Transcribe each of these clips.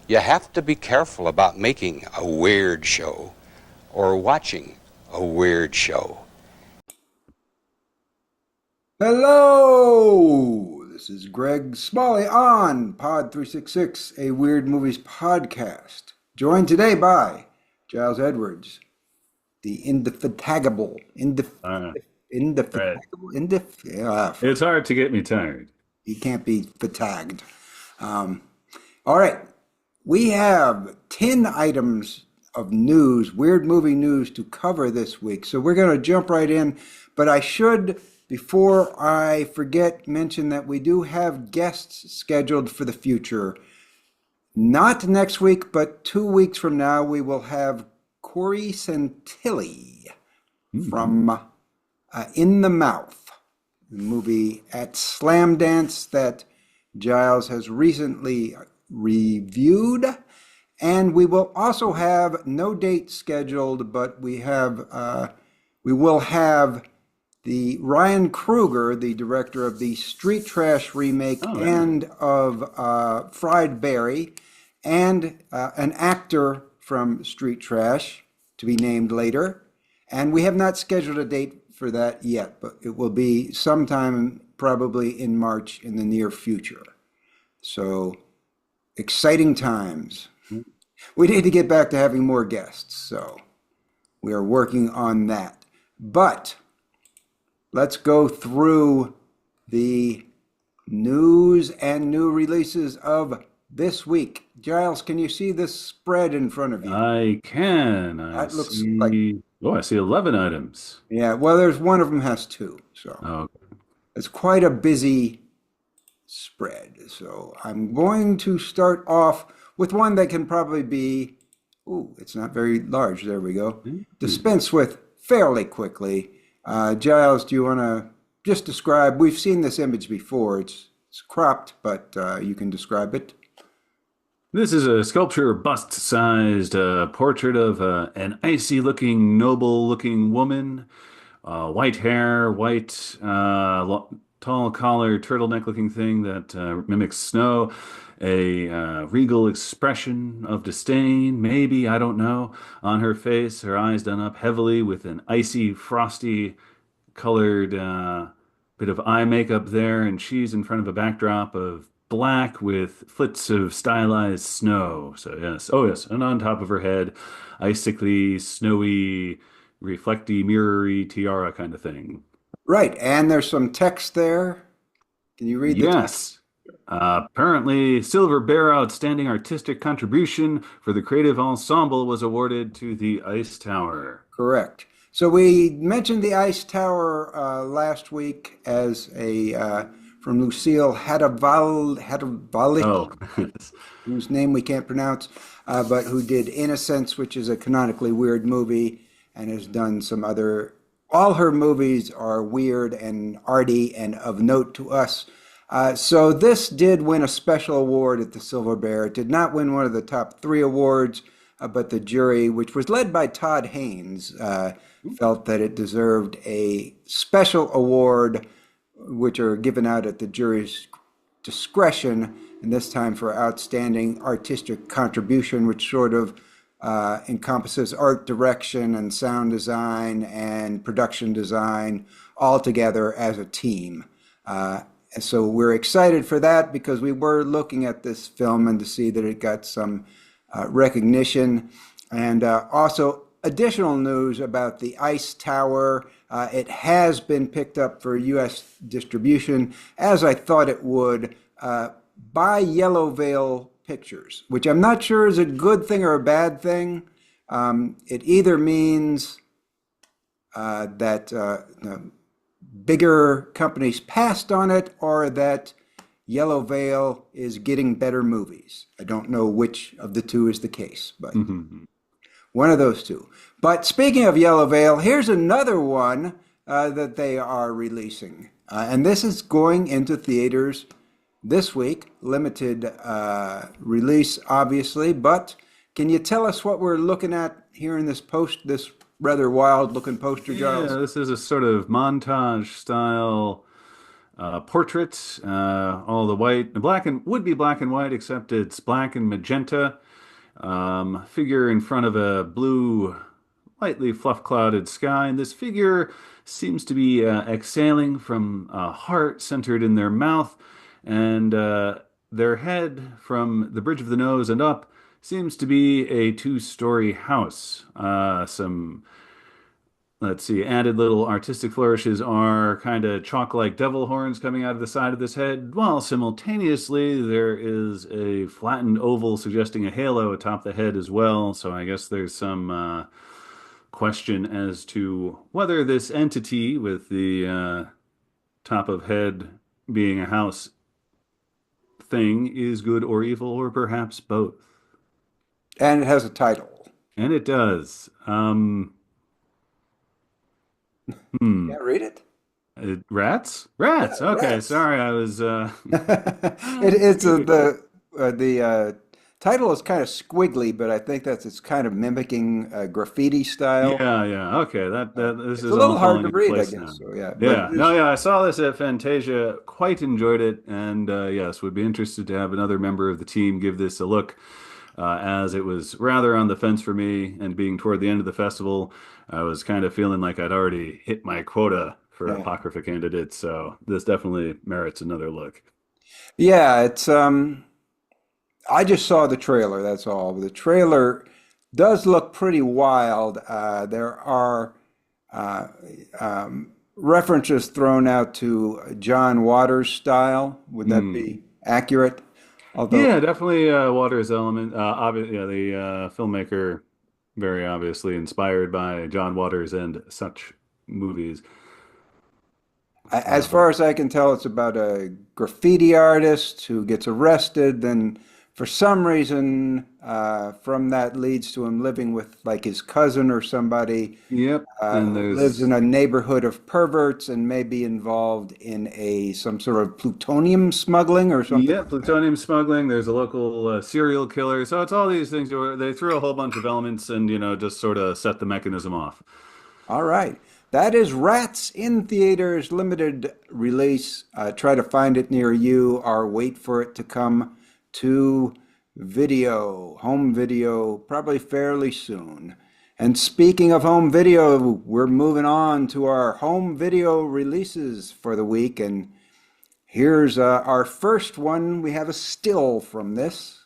You have to be careful about making a weird show or watching a weird show. Hello! This is Greg Smalley on Pod 366, a Weird Movies podcast. Joined today by Giles Edwards, the indefatigable, Right. yeah, It's hard to get me tired. he can't be fatigued. All right, we have 10 items of news, weird movie news to cover this week. So we're going to jump right in, but I should, before I forget, mention that we do have guests scheduled for the future. Not next week, but 2 weeks from now, we will have Corey Santilli from In the Mouth, the movie at Slam Dance that Giles has recently reviewed. And we will also have no date scheduled, but we will have the Ryan Kruger, the director of the Street Trash remake and of Fried Berry, and an actor from Street Trash to be named later. And we have not scheduled a date for that yet, but it will be sometime probably in March in the near future. So exciting times. We need to get back to having more guests, so we are working on that. But let's go through the news and new releases of this week. Giles, can you see this spread in front of you? I can. That looks like, I see 11 items. yeah, well, there's one of them has two, so Oh, it's quite a busy spread. So I'm going to start off with one that can probably be, it's not very large. There we go. Dispense with fairly quickly. Giles, do you want to just describe? We've seen this image before. It's cropped, but you can describe it. This is a sculpture bust-sized portrait of an icy-looking, noble-looking woman. White hair, white, tall collar, turtleneck-looking thing that mimics snow. A regal expression of disdain, maybe, I don't know, on her face. Her eyes done up heavily with an icy, frosty colored bit of eye makeup there, and she's in front of a backdrop of black with flits of stylized snow. So yes, oh yes, and on top of her head, icically, snowy, reflecty, mirrory tiara kind of thing. Right, and there's some text there. Can you read the text? Yes. Apparently, Silver Bear Outstanding Artistic Contribution for the Creative Ensemble was awarded to the Ice Tower. Correct. So we mentioned the Ice Tower last week as a from Lucille Hadavali, whose name we can't pronounce, but who did Innocence, which is a canonically weird movie, and has done some other. All her movies are weird and arty and of note to us. So this did win a special award at the Silver Bear. It did not win one of the top 3 awards, but the jury, which was led by Todd Haynes, felt that it deserved a special award, which are given out at the jury's discretion, and this time for outstanding artistic contribution, which sort of encompasses art direction and sound design and production design all together as a team. So we're excited for that because we were looking at this film and to see that it got some recognition. And also additional news about the Ice Tower. It has been picked up for U.S. distribution, as I thought it would, by Yellow Veil Pictures, which I'm not sure is a good thing or a bad thing. It either means that bigger companies passed on it, or that Yellow Veil is getting better movies. I don't know which of the two is the case, but one of those two. But speaking of Yellow Veil, here's another one that they are releasing. And this is going into theaters this week. Limited release, obviously. But can you tell us what we're looking at here in this rather wild looking poster, Giles? Yeah, this is a sort of montage style portrait, all the white, black and would be black and white, except it's black and magenta. Figure in front of a blue, lightly fluff clouded sky. And this figure seems to be exhaling from a heart centered in their mouth. And their head from the bridge of the nose and up seems to be a two-story house. Some Let's see, added little artistic flourishes are kind of chalk-like devil horns coming out of the side of this head, while simultaneously there is a flattened oval suggesting a halo atop the head as well. So I guess there's some question as to whether this entity with the top of head being a house thing is good or evil, or perhaps both. And it has a title. And it does. Can't read it? Rats? Rats. Yeah, Okay, rats. sorry, I was It's the title is kind of squiggly, but I think it's kind of mimicking graffiti style. yeah, yeah. Okay, that this It's is a all little hard falling to into read, I place guess. now. So yeah, but Yeah, no, yeah, I saw this at Fantasia, quite enjoyed it, and yes, would be interested to have another member of the team give this a look, as it was rather on the fence for me, and being toward the end of the festival, I was kind of feeling like I'd already hit my quota for yeah, Apocrypha candidates, so this definitely merits another look. yeah. It's I just saw the trailer. That's all. The trailer does look pretty wild. There are uh, references thrown out to John Waters' style. Would that Hmm. be accurate? Although, Yeah, definitely Waters element. Yeah, the filmmaker very obviously inspired by John Waters and such movies. as But far as I can tell, it's about a graffiti artist who gets arrested. Then, for some reason, from that leads to him living with like his cousin or somebody yep, and who lives in there's a neighborhood of perverts and may be involved in a some sort of plutonium smuggling or something yeah, like that. plutonium smuggling. There's a local serial killer. So it's all these things where they threw a whole bunch of elements and just sort of set the mechanism off. All right. That is Rats in Theaters limited release. Try to find it near you or wait for it to come to home video, probably fairly soon. And speaking of home video, we're moving on to our home video releases for the week. And here's our first one. We have a still from this,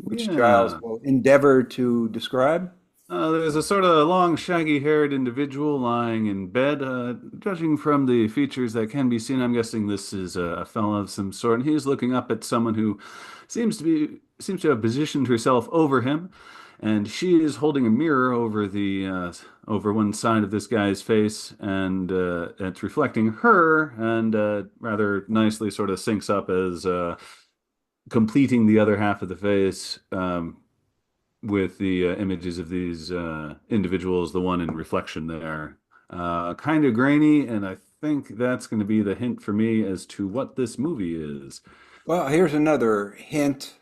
which Giles Yeah. will endeavor to describe. There's a sort of long, shaggy-haired individual lying in bed. Judging from the features that can be seen, I'm guessing this is a fella of some sort, and he's looking up at someone who seems to have positioned herself over him, and she is holding a mirror over the over one side of this guy's face, and it's reflecting her, and rather nicely sort of syncs up as completing the other half of the face. With the images of these individuals, the one in reflection there. Kind of grainy, and I think that's going to be the hint for me as to what this movie is. Well, here's another hint.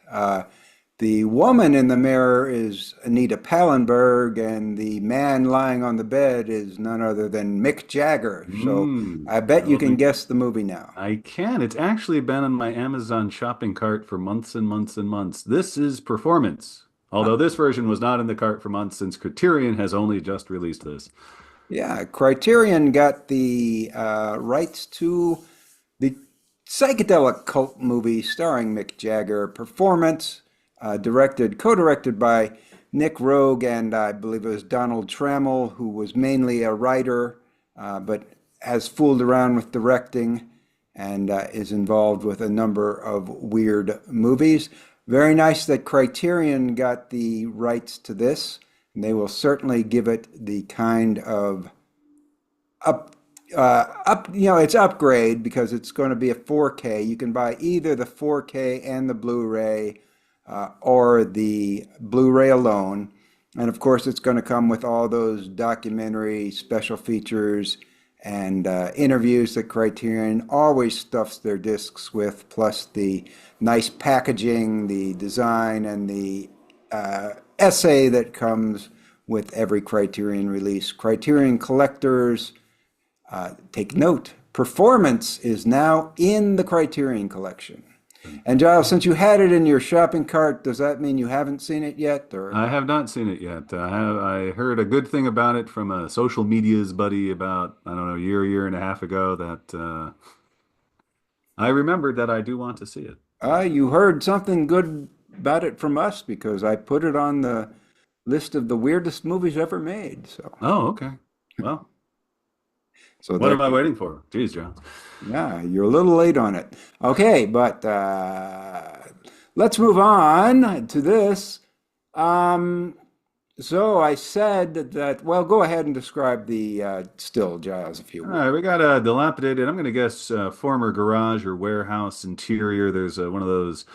The woman in the mirror is Anita Pallenberg, and the man lying on the bed is none other than Mick Jagger. So I bet you That'll can be. guess the movie now. I can. It's actually been on my Amazon shopping cart for months and months and months. This is Performance. Although this version was not in the cart for months since Criterion has only just released this. Yeah, Criterion got the rights to the psychedelic cult movie starring Mick Jagger, Performance, co-directed by Nick Rogue and I believe it was Donald Trammell, who was mainly a writer, but has fooled around with directing and is involved with a number of weird movies. Very nice that Criterion got the rights to this, and they will certainly give it the kind of up it's upgrade because it's going to be a 4K. You can buy either the 4K and the Blu-ray or the Blu-ray alone. And of course, it's going to come with all those documentary special features and interviews that Criterion always stuffs their discs with, plus the nice packaging, the design, and the essay that comes with every Criterion release. Criterion collectors, take note, Performance is now in the Criterion Collection. And Giles, since you had it in your shopping cart, does that mean you haven't seen it yet, or? I have not seen it yet. I heard a good thing about it from a social media's buddy about, I don't know, year and a half ago that I remembered that I do want to see it. You heard something good about it from us because I put it on the list of the weirdest movies ever made. Oh, okay. Well, So what that, am I waiting for? Geez, John. yeah, you're a little late on it. Okay, but let's move on to this. Um, so I said that, well, go ahead and describe the still, Giles, if you All would. right, we got a dilapidated, I'm going to guess former garage or warehouse interior. There's one of those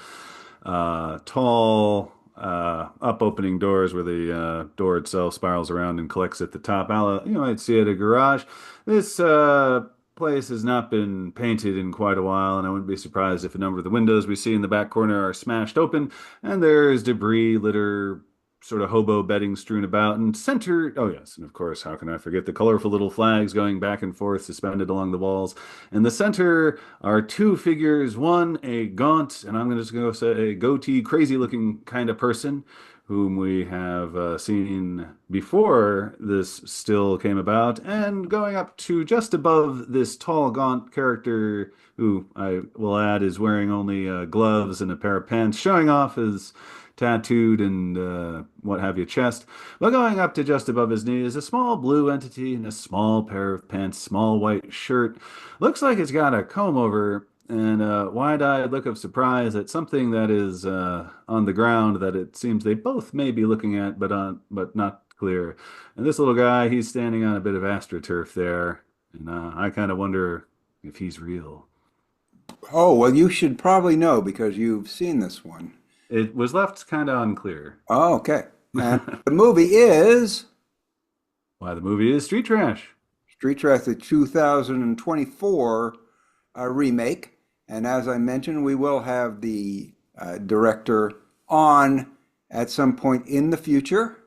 tall up opening doors where the door itself spirals around and collects at the top. You might see at a garage. This place has not been painted in quite a while, and I wouldn't be surprised if a number of the windows we see in the back corner are smashed open, and there's debris, litter, sort of hobo bedding strewn about, and center. Oh yes, and of course, how can I forget the colorful little flags going back and forth, suspended along the walls. In the center are two figures. One, a gaunt, and I'm just going to say a goatee, crazy-looking kind of person, whom we have seen before this still came about, and going up to just above this tall, gaunt character, who I will add is wearing only gloves and a pair of pants, showing off his tattooed and what have you chest. But going up to just above his knee is a small blue entity in a small pair of pants, small white shirt. Looks like it's got a comb over and a wide-eyed look of surprise at something that is on the ground that it seems they both may be looking at, but not clear. And this little guy, he's standing on a bit of astroturf there, and I kind of wonder if he's real. Oh, well, you should probably know because you've seen this one. It was left kind of unclear. Oh, okay. And the movie is Why the movie is Street Trash. Street Trash, the 2024 remake. And as I mentioned, we will have the director on at some point in the future,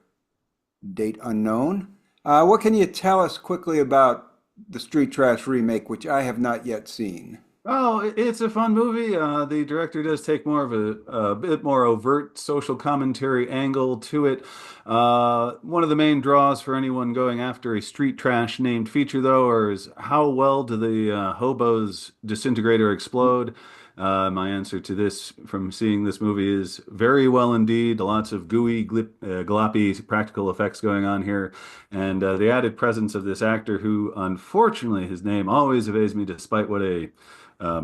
date unknown. What can you tell us quickly about the Street Trash remake, which I have not yet seen? Oh, it's a fun movie. The director does take more of a bit more overt social commentary angle to it. One of the main draws for anyone going after a street trash named feature, though, is how well do the hobos disintegrate or explode? My answer to this from seeing this movie is very well indeed. Lots of gooey, gloppy practical effects going on here. And the added presence of this actor who, unfortunately, his name always evades me despite what a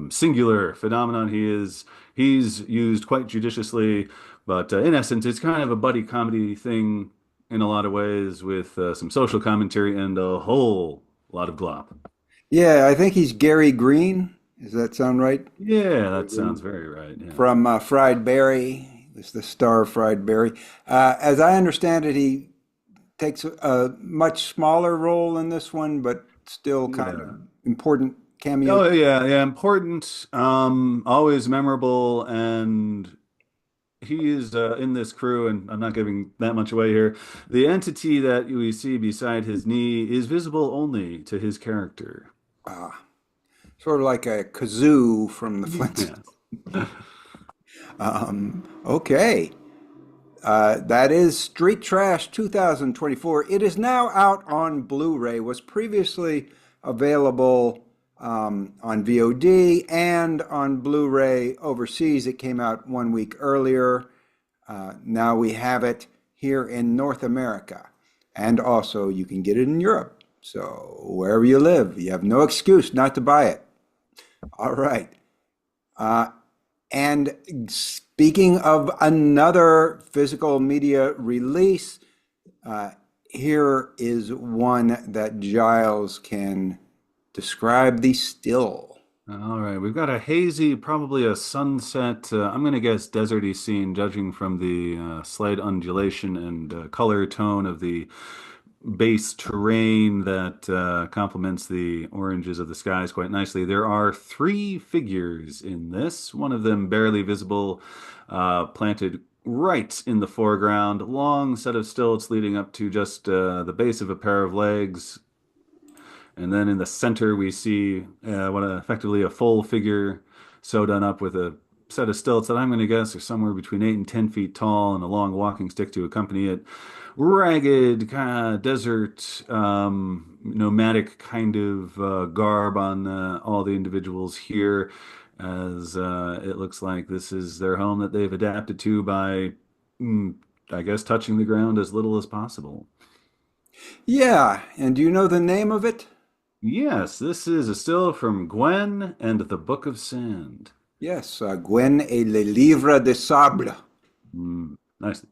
singular phenomenon he is. He's used quite judiciously, but in essence, it's kind of a buddy comedy thing in a lot of ways with some social commentary and a whole lot of glop. Yeah, I think he's Gary Green. Does that sound right? Yeah, that sounds very right. Yeah. From Fried Berry. He's the star of Fried Berry. As I understand it, he takes a much smaller role in this one, but still kind of Yeah. important cameo. Oh yeah, yeah, important, always memorable, and he is in this crew, and I'm not giving that much away here. The entity that we see beside his knee is visible only to his character. Ah, sort of like a kazoo from the Flintstones. Yes. Okay. That is Street Trash 2024. It is now out on Blu-ray, was previously available on VOD and on Blu-ray overseas. It came out 1 week earlier. Now we have it here in North America. And also you can get it in Europe. So wherever you live, you have no excuse not to buy it. All right. And speaking of another physical media release, here is one that Giles can describe the still. All right, we've got a hazy, probably a sunset, I'm going to guess deserty scene, judging from the slight undulation and color tone of the base terrain that complements the oranges of the skies quite nicely. There are three figures in this, one of them barely visible, planted right in the foreground, long set of stilts leading up to just the base of a pair of legs. And then in the center, we see effectively a full figure so done up with a set of stilts that I'm going to guess are somewhere between 8 and 10 feet tall and a long walking stick to accompany it. Ragged, kind of desert, nomadic kind of garb on all the individuals here, as it looks like this is their home that they've adapted to by, I guess, touching the ground as little as possible. Yeah, and do you know the name of it? Yes, this is a still from Gwen and the Book of Sand. Yes, Gwen et le Livre de Sable. Nice.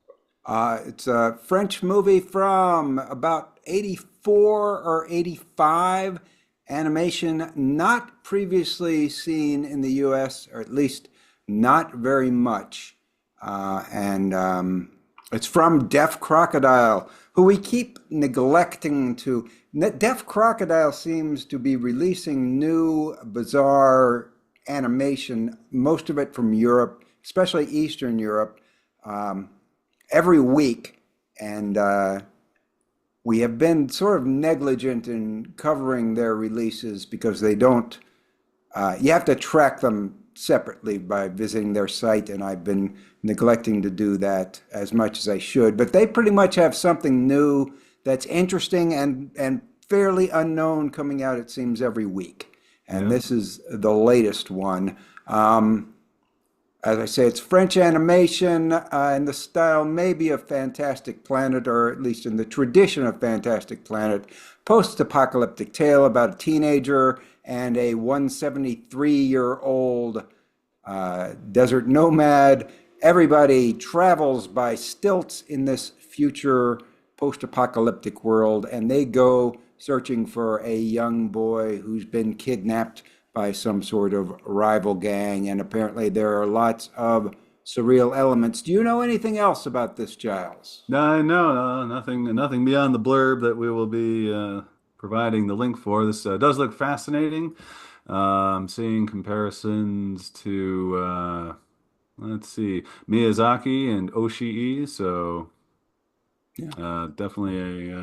It's a French movie from about 84 or 85. Animation not previously seen in the US, or at least not very much. And it's from Deaf Crocodile, who we keep neglecting to. Deaf Crocodile seems to be releasing new, bizarre animation, most of it from Europe, especially Eastern Europe, every week. And we have been sort of negligent in covering their releases because they don't, you have to track them separately by visiting their site, and I've been neglecting to do that as much as I should. But they pretty much have something new that's interesting and fairly unknown coming out, it seems, every week. And this is the latest one. As I say, it's French animation in the style maybe of Fantastic Planet, or at least in the tradition of Fantastic Planet. Post-apocalyptic tale about a teenager and a 173-year-old desert nomad. Everybody travels by stilts in this future post-apocalyptic world, and they go searching for a young boy who's been kidnapped by some sort of rival gang, and apparently there are lots of surreal elements. Do you know anything else about this, Giles? No, nothing beyond the blurb that we will be providing the link for. This does look fascinating. I'm seeing comparisons to, let's see, Miyazaki and Oshii, so definitely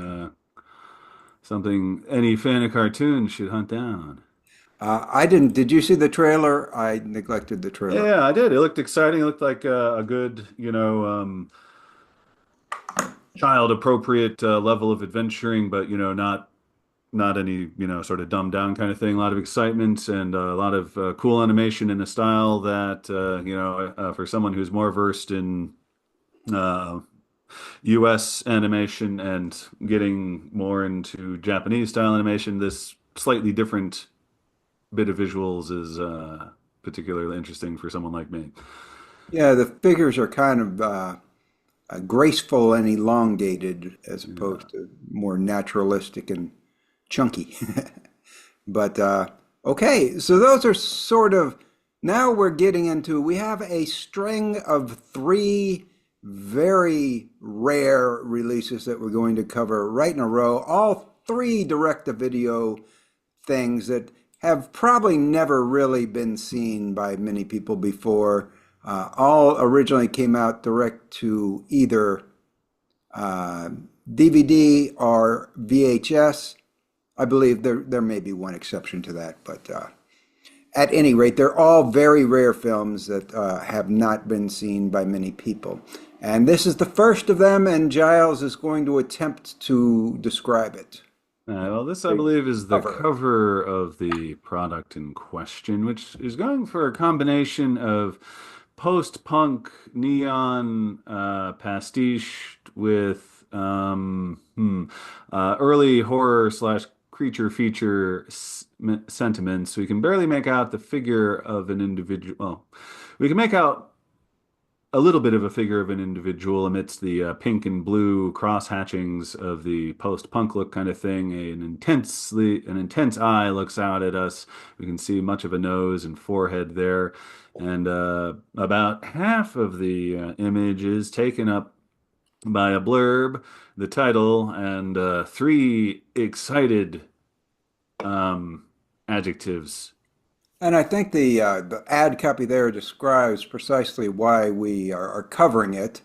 something any fan of cartoons should hunt down. I didn't. Did you see the trailer? I neglected the trailer. Yeah, I did. It looked exciting. It looked like a good, child appropriate level of adventuring, but not any sort of dumbed down kind of thing. A lot of excitement and a lot of cool animation in a style that for someone who's more versed in US animation and getting more into Japanese style animation, this slightly different bit of visuals is particularly interesting for someone like me. Yeah, the figures are kind of graceful and elongated as opposed to more naturalistic and chunky. But okay, so those are sort of, now we're getting into, we have a string of 3 very rare releases that we're going to cover right in a row. All 3 direct-to-video things that have probably never really been seen by many people before. All originally came out direct to either DVD or VHS. I believe there may be one exception to that, but at any rate, they're all very rare films that have not been seen by many people. And this is the first of them, and Giles is going to attempt to describe it. Well, this, I believe, is the cover of the product in question, which is going for a combination of post-punk neon pastiche with early horror slash creature feature sentiments. We can barely make out the figure of an individual. Well, we can make out a little bit of a figure of an individual amidst the pink and blue cross hatchings of the post-punk look kind of thing. An intense eye looks out at us. We can see much of a nose and forehead there, and about half of the image is taken up by a blurb, the title, and 3 excited adjectives. And I think the ad copy there describes precisely why we are covering it.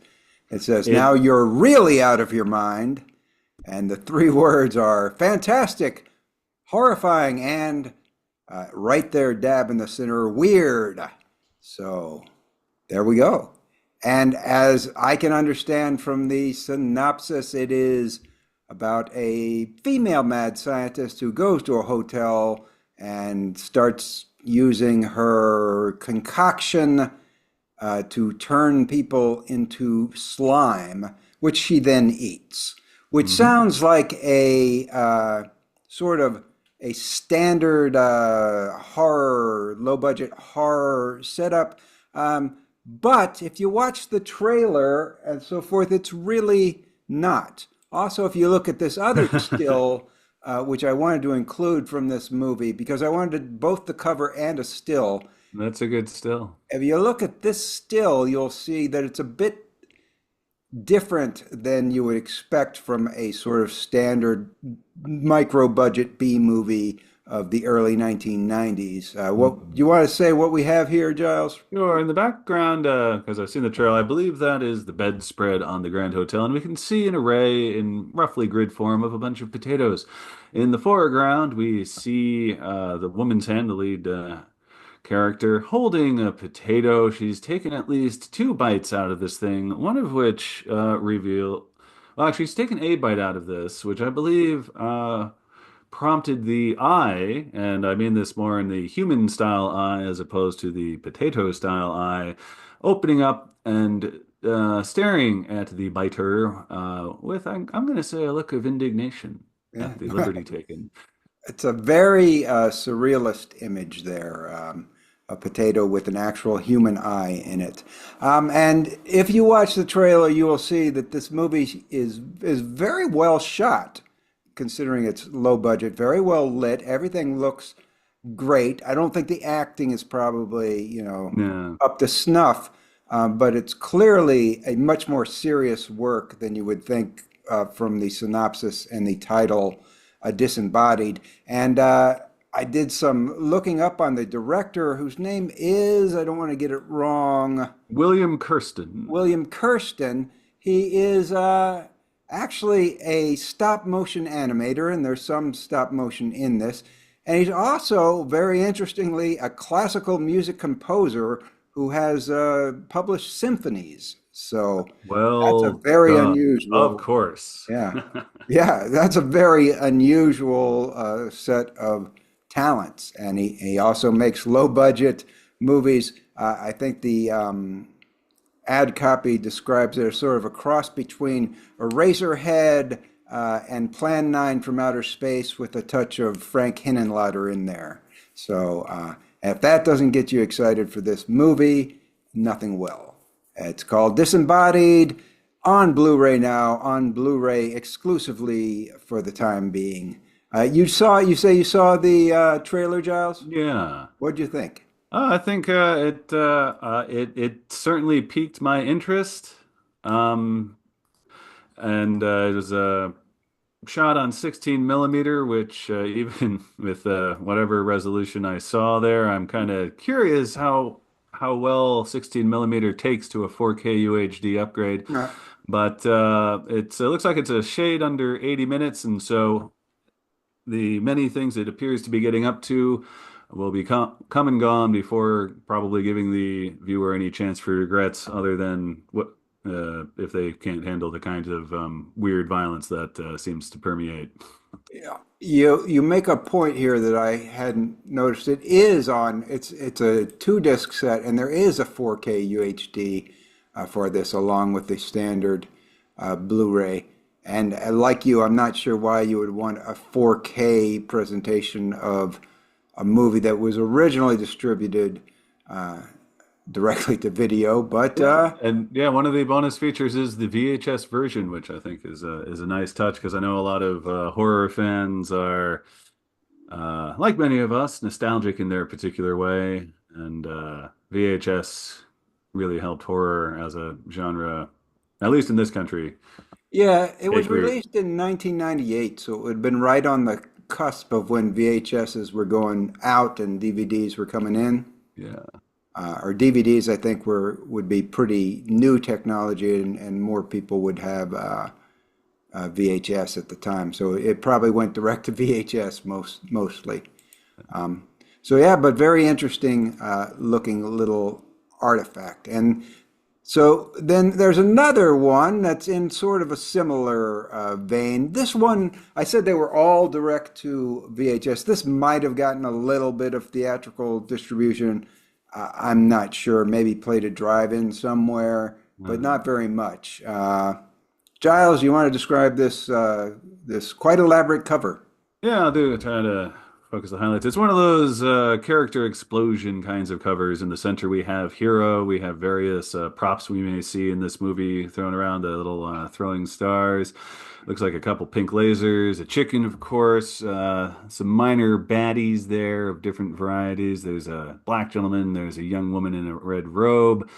It says, now you're really out of your mind. And the 3 words are fantastic, horrifying, and right there, dab in the center, weird. So there we go. And as I can understand from the synopsis, it is about a female mad scientist who goes to a hotel and starts using her concoction to turn people into slime, which she then eats, which sounds like a sort of a standard horror, low budget horror setup. But if you watch the trailer and so forth, it's really not. Also, if you look at this other still, which I wanted to include from this movie, because I wanted both the cover and a still. That's a good still. If you look at this still, you'll see that it's a bit different than you would expect from a sort of standard micro-budget B movie of the early 1990s. What do you want to say what we have here, Giles? Sure. In the background, because I've seen the trailer, I believe that is the bedspread on the Grand Hotel, and we can see an array in roughly grid form of a bunch of potatoes. In the foreground, we see the woman's hand, the lead character, holding a potato. She's taken at least 2 bites out of this thing, one of which well, actually, she's taken a bite out of this, which I believe prompted the eye, and I mean this more in the human style eye as opposed to the potato style eye, opening up and staring at the biter with, I'm going to say, a look of indignation at the liberty taken. It's a very surrealist image there, a potato with an actual human eye in it. And if you watch the trailer, you will see that this movie is very well shot, considering it's low budget, very well lit. Everything looks great. I don't think the acting is probably, up to snuff, but it's clearly a much more serious work than you would think from the synopsis and the title, Disembodied. And I did some looking up on the director, whose name is, I don't want to get it wrong, William Kirsten. William Kirsten. He is actually a stop motion animator, and there's some stop motion in this. And he's also, very interestingly, a classical music composer who has published symphonies. So Well, that's a very unusual. Of course. Yeah. Yeah, that's a very unusual set of talents. And he also makes low budget movies. I think the ad copy describes it as sort of a cross between Eraserhead and Plan 9 from Outer Space with a touch of Frank Henenlotter in there. So if that doesn't get you excited for this movie, nothing will. It's called Disembodied, on Blu-ray now, on Blu-ray exclusively for the time being. You say you saw the trailer, Giles? Yeah. What'd you think? I think it certainly piqued my interest. And it was shot on 16 millimeter, which even with whatever resolution I saw there, I'm kind of curious how well 16 millimeter takes to a 4K UHD upgrade. Yeah. But it looks like it's a shade under 80 minutes, and so the many things it appears to be getting up to will be come and gone before probably giving the viewer any chance for regrets, other than what if they can't handle the kinds of weird violence that seems to permeate. Yeah. You make a point here that I hadn't noticed. It is on, it's a 2-disc set, and there is a 4K UHD for this, along with the standard Blu-ray. And like you, I'm not sure why you would want a 4K presentation of a movie that was originally distributed directly to video, but and yeah, one of the bonus features is the VHS version, which I think is a nice touch, because I know a lot of horror fans are like many of us, nostalgic in their particular way, and VHS really helped horror as a genre, at least in this country. yeah, it was Take root. released in 1998, so it would have been right on the cusp of when VHSs were going out and DVDs were coming in. Yeah. Or DVDs, I think, would be pretty new technology, and more people would have VHS at the time, so it probably went direct to VHS mostly. So yeah, but very interesting looking little artifact. And so then there's another one that's in sort of a similar vein. This one, I said they were all direct to VHS. This might have gotten a little bit of theatrical distribution. I'm not sure. Maybe played a drive-in somewhere, but not very much. Giles, you want to describe this quite elaborate cover? Yeah, I'll do try to focus the highlights. It's one of those character explosion kinds of covers. In the center, we have hero. We have various props we may see in this movie thrown around, the little throwing stars. Looks like a couple pink lasers, a chicken, of course, some minor baddies there of different varieties. There's a black gentleman. There's a young woman in a red robe.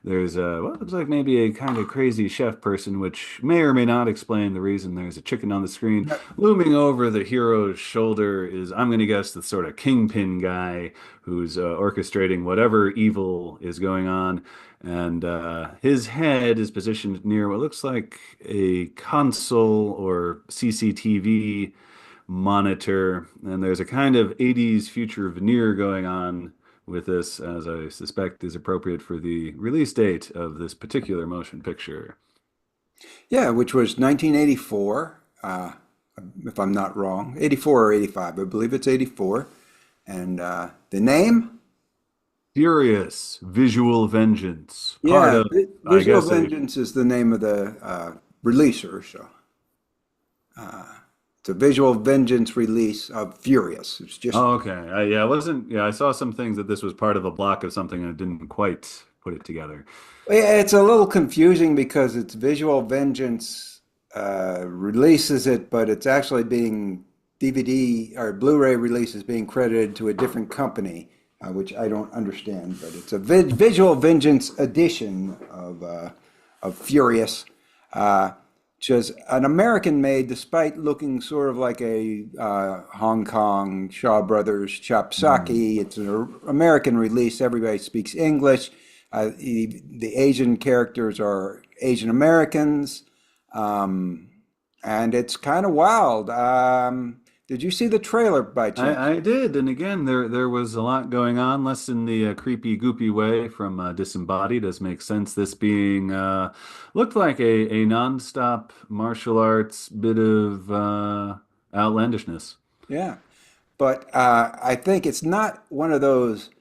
There's a what looks like maybe a kind of crazy chef person, which may or may not explain the reason there's a chicken on the screen. Looming over the hero's shoulder is, I'm going to guess, the sort of kingpin guy who's orchestrating whatever evil is going on. And his head is positioned near what looks like a console or CCTV monitor. And there's a kind of 80s future veneer going on with this, as I suspect is appropriate for the release date of this particular motion picture. Yeah, which was 1984, if I'm not wrong. 84 or 85, I believe it's 84. And the name? Furious Visual Vengeance. Part Yeah, of, I Visual guess, Vengeance is the name of the releaser. So it's a Visual Vengeance release of Furious. It's just oh, okay. Yeah, I wasn't, yeah, I saw some things that this was part of a block of something and I didn't quite put it together. yeah, it's a little confusing because it's Visual Vengeance releases it, but it's actually being DVD or Blu-ray release is being credited to a different company, which I don't understand. But it's a Visual Vengeance edition of Furious, which is an American made, despite looking sort of like a Hong Kong Shaw Brothers Chopsaki. It's an American release. Everybody speaks English. The Asian characters are Asian Americans, and it's kind of wild. Did you see the trailer by chance? I did, and again, there was a lot going on, less in the creepy, goopy way from Disembodied, as makes sense. This being looked like a non-stop martial arts bit of outlandishness. Yeah, but I think it's not one of those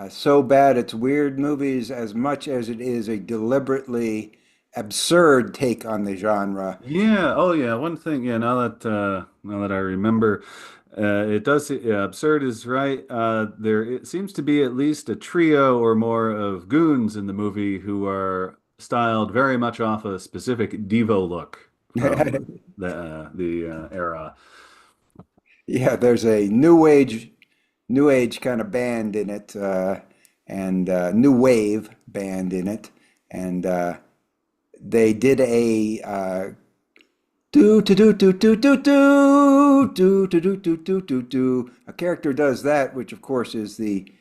so bad it's weird movies as much as it is a deliberately absurd take on the genre. Yeah. Oh, yeah. One thing. Yeah. Now that I remember, it does. Yeah, absurd is right. There it seems to be at least a trio or more of goons in the movie who are styled very much off a specific Devo look from the era. Yeah, there's a new age kind of band in it, and new wave band in it, and they did a do to do do do do do do to do do do do do. A character does that, which of course is the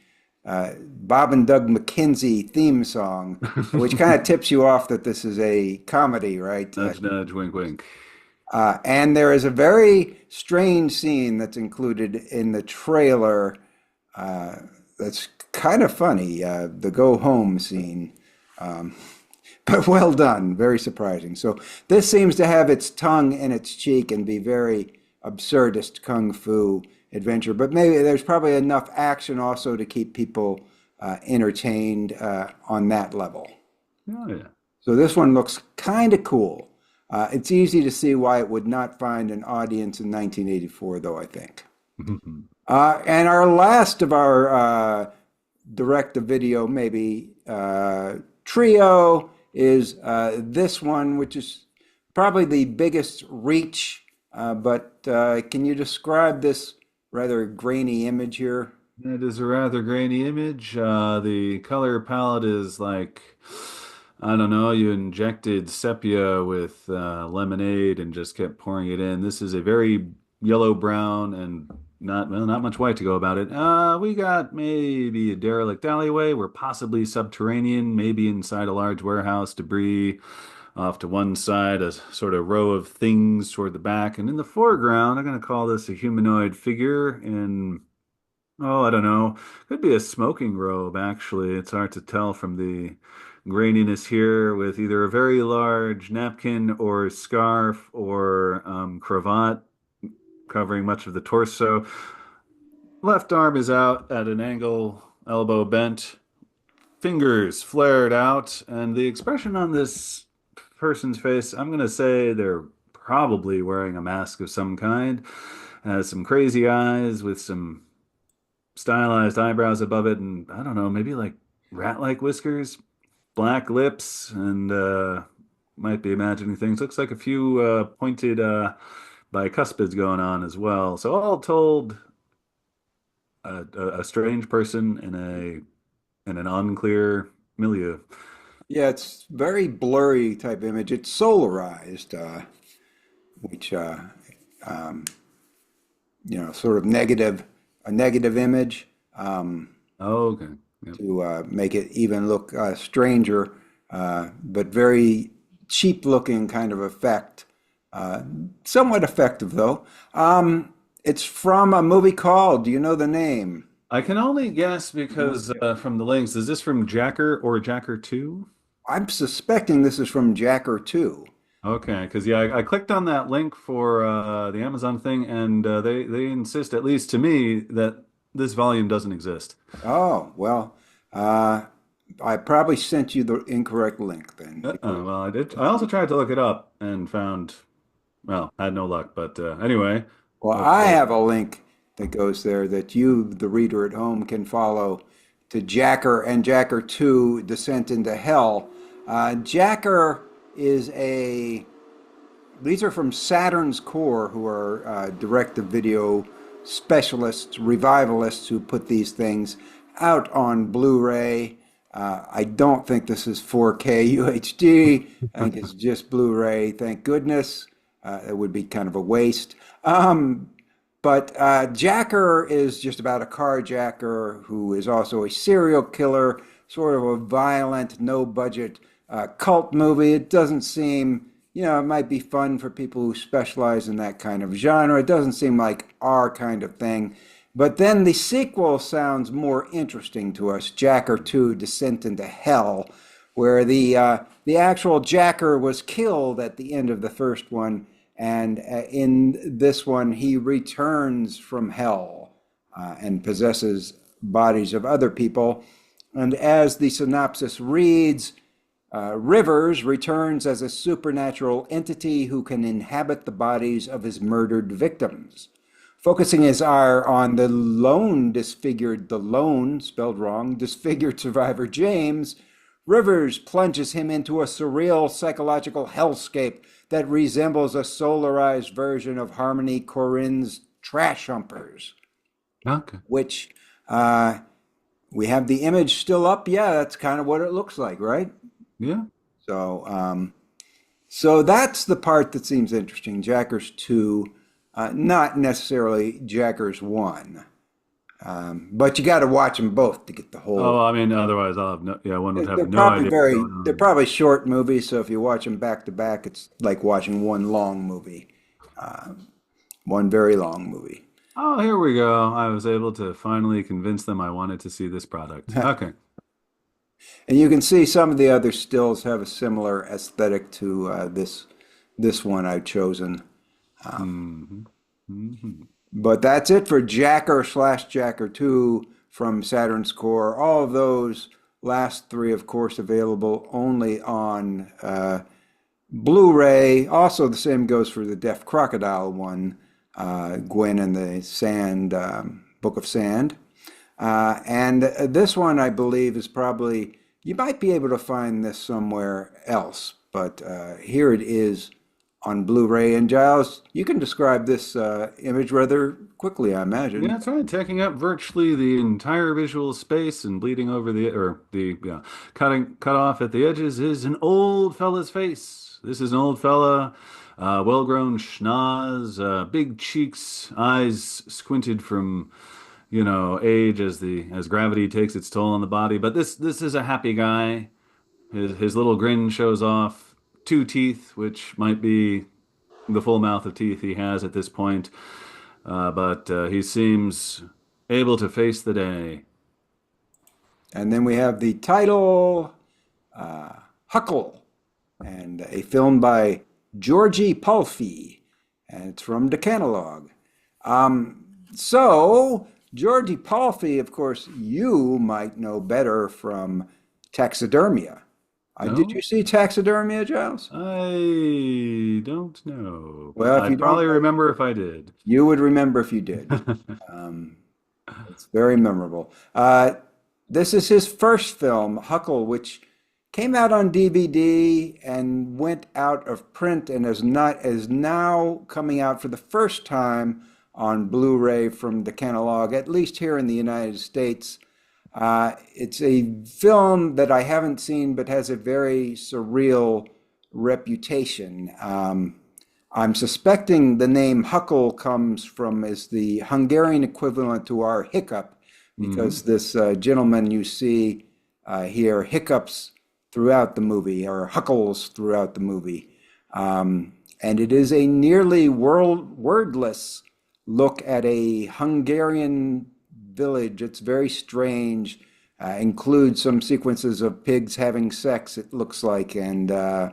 Bob and Doug McKenzie theme song, which kind of tips you off that this is a comedy, right? Nudge, nudge, wink, wink. And there is a very strange scene that's included in the trailer that's kind of funny, the go home scene. But well done, very surprising. So this seems to have its tongue in its cheek and be very absurdist kung fu adventure. But maybe there's probably enough action also to keep people entertained on that level. Oh yeah. So this one looks kind of cool. It's easy to see why it would not find an audience in 1984, though, I think. And our last of our direct-to-video, maybe, trio is this one, which is probably the biggest reach. But can you describe this rather grainy image here? It is a rather grainy image. The color palette is like, I don't know, you injected sepia with lemonade and just kept pouring it in. This is a very yellow brown and not much white to go about it. We got maybe a derelict alleyway. We're possibly subterranean, maybe inside a large warehouse, debris Off to one side, a sort of row of things toward the back. And in the foreground, I'm going to call this a humanoid figure in, oh, I don't know. Could be a smoking robe, actually. It's hard to tell from the graininess here, with either a very large napkin or scarf or cravat covering much of the torso. Left arm is out at an angle, elbow bent, fingers flared out, and the expression on this person's face, I'm going to say they're probably wearing a mask of some kind. Has some crazy eyes with some stylized eyebrows above it, and I don't know, maybe like rat-like whiskers, black lips, and might be imagining things. Looks like a few pointed bicuspids going on as well. So all told, a strange person in an unclear milieu. Yeah, it's very blurry type image. It's solarized, which um, sort of negative, a negative image Oh, okay. Yep. to make it even look stranger, but very cheap looking kind of effect. Somewhat effective though. It's from a movie called, do you know the name? I can only guess because from the links, is this from Jacker or Jacker 2? I'm suspecting this is from Jacker 2. Okay, because yeah, I clicked on that link for the Amazon thing, and they insist, at least to me, that this volume doesn't exist. Oh, well, uh, I probably sent you the incorrect link then. Well, I did. I also tried to look it up and found, well, had no luck. But anyway, Well, I okay. have a link that goes there that you, the reader at home, can follow to Jacker and Jacker 2, Descent into Hell. Jacker is a, these are from Saturn's Core, who are direct-to-video specialists, revivalists who put these things out on Blu-ray. I don't think this is 4K UHD. I think it's just Blu-ray. Thank goodness. It would be kind of a waste. But Jacker is just about a carjacker who is also a serial killer, sort of a violent, no-budget cult movie. It doesn't seem, it might be fun for people who specialize in that kind of genre. It doesn't seem like our kind of thing. But then the sequel sounds more interesting to us, Jacker 2, Descent into Hell, where the actual Jacker was killed at the end of the first one, and in this one he returns from hell and possesses bodies of other people. And as the synopsis reads, Rivers returns as a supernatural entity who can inhabit the bodies of his murdered victims. Focusing his ire on the lone, spelled wrong, disfigured survivor James, Rivers plunges him into a surreal psychological hellscape that resembles a solarized version of Harmony Korine's Trash Humpers, Okay. which we have the image still up. Yeah, that's kind of what it looks like, right? Yeah. So that's the part that seems interesting. Jackers 2, not necessarily Jackers 1. But you got to watch them both to get the whole. Oh, I mean, otherwise I'll have no, yeah, one would have They're no probably idea what's very, going they're on. probably short movies. So if you watch them back to back, it's like watching one long movie, one very long movie. Oh, here we go. I was able to finally convince them I wanted to see this product. Okay. And you can see some of the other stills have a similar aesthetic to this one I've chosen. hmm hmm But that's it for Jacker slash Jacker 2 from Saturn's Core. All of those last three, of course, available only on Blu-ray. Also, the same goes for the Deaf Crocodile one, Gwen and the Sand, Book of Sand. And this one, I believe, is probably, you might be able to find this somewhere else, but here it is on Blu-ray. And Giles, you can describe this image rather quickly, I Yeah, imagine. that's right. Taking up virtually the entire visual space and bleeding over cut off at the edges is an old fella's face. This is an old fella, well-grown schnoz, big cheeks, eyes squinted from, age as gravity takes its toll on the body. But this is a happy guy. His little grin shows off two teeth, which might be the full mouth of teeth he has at this point. But he seems able to face the day. And then we have the title, Hukkle, and a film by György Pálfi, and it's from the catalog. So, György Pálfi, of course, you might know better from Taxidermia. Did No, you see Taxidermia, Giles? I don't know, but Well, if you I'd don't probably know, remember if I did. you would remember if you did. Um, it's very memorable. This is his first film, Hukkle, which came out on DVD and went out of print and is now coming out for the first time on Blu-ray from the catalog, at least here in the United States. It's a film that I haven't seen, but has a very surreal reputation. I'm suspecting the name Hukkle is the Hungarian equivalent to our hiccup, Hmm. because this gentleman you see here hiccups throughout the movie, or huckles throughout the movie. And it is a nearly wordless look at a Hungarian village. It's very strange. Includes some sequences of pigs having sex, it looks like, and uh,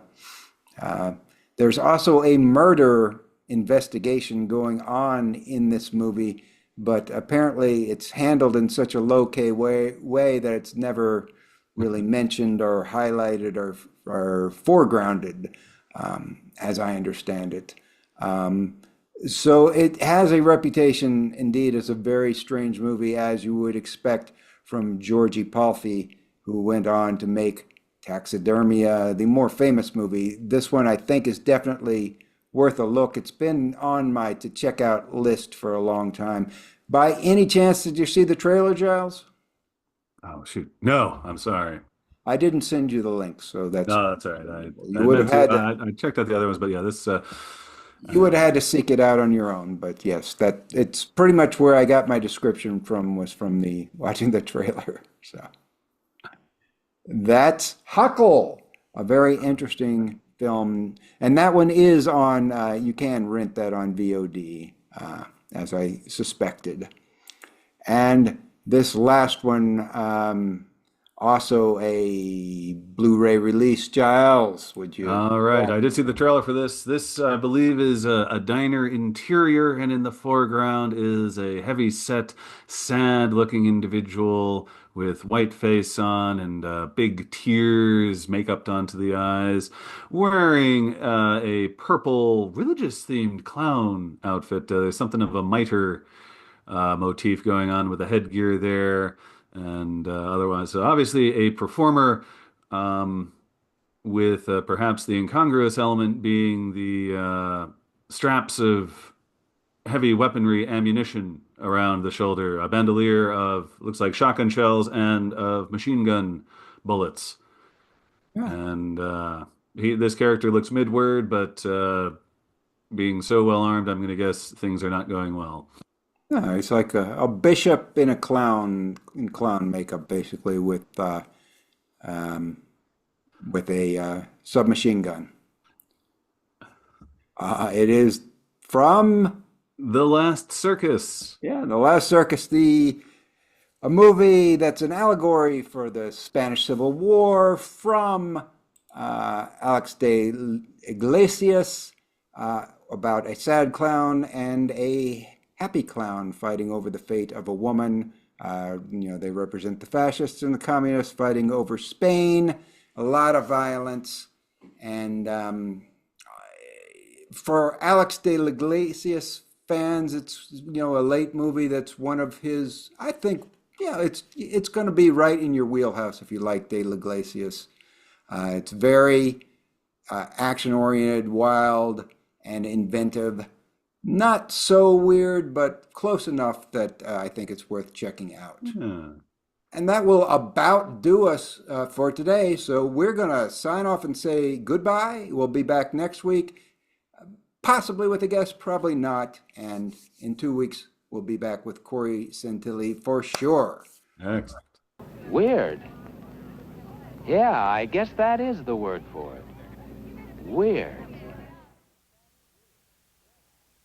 there's also a murder investigation going on in this movie, but apparently it's handled in such a low-key way that it's never really mentioned or highlighted or foregrounded, as I understand it. So it has a reputation indeed as a very strange movie, as you would expect from György Pálfi, who went on to make Taxidermia, the more famous movie. This one I think is definitely worth a look. It's been on my to check out list for a long time. By any chance, did you see the trailer, Giles? Oh, shoot. No, I'm sorry. I didn't send you the link, so that's No, that's all right. you I would meant have to. had to I checked out the other ones, but yeah, this. you would have Uh, had to seek it out on your own. But yes, that it's pretty much where I got my description from, was from the watching the trailer. So that's Huckle, a very interesting film, and that one is on. You can rent that on VOD, as I suspected. And this last one, also a Blu-ray release. Giles, would you? All right, I did see the trailer for this. This, I believe, is a diner interior, and in the foreground is a heavy-set, sad-looking individual with white face on and big tears makeup onto the eyes, wearing a purple religious-themed clown outfit. There's something of a mitre motif going on with the headgear there, and otherwise, so obviously a performer. With perhaps the incongruous element being the straps of heavy weaponry ammunition around the shoulder, a bandolier of looks like shotgun shells and of machine gun bullets. Yeah. And this character looks mid-word, but being so well armed, I'm going to guess things are not going well. No, he's like a bishop in a clown in clown makeup, basically um, with a submachine gun. It is from The Last Circus. The Last Circus, the a movie that's an allegory for the Spanish Civil War, from Alex de Iglesias, about a sad clown and a happy clown fighting over the fate of a woman. They represent the fascists and the communists fighting over Spain. A lot of violence, and for Alex de Iglesias fans, it's a late movie that's one of his. I think it's going to be right in your wheelhouse if you like de Iglesias. It's very action oriented, wild, and inventive. Not so weird, but close enough that I think it's worth checking out. Yeah. And that will about do us for today. So we're going to sign off and say goodbye. We'll be back next week, possibly with a guest, probably not. And in 2 weeks, we'll be back with Corey Santilli for sure. Excellent. Weird. Yeah, I guess that is the word for it. weird.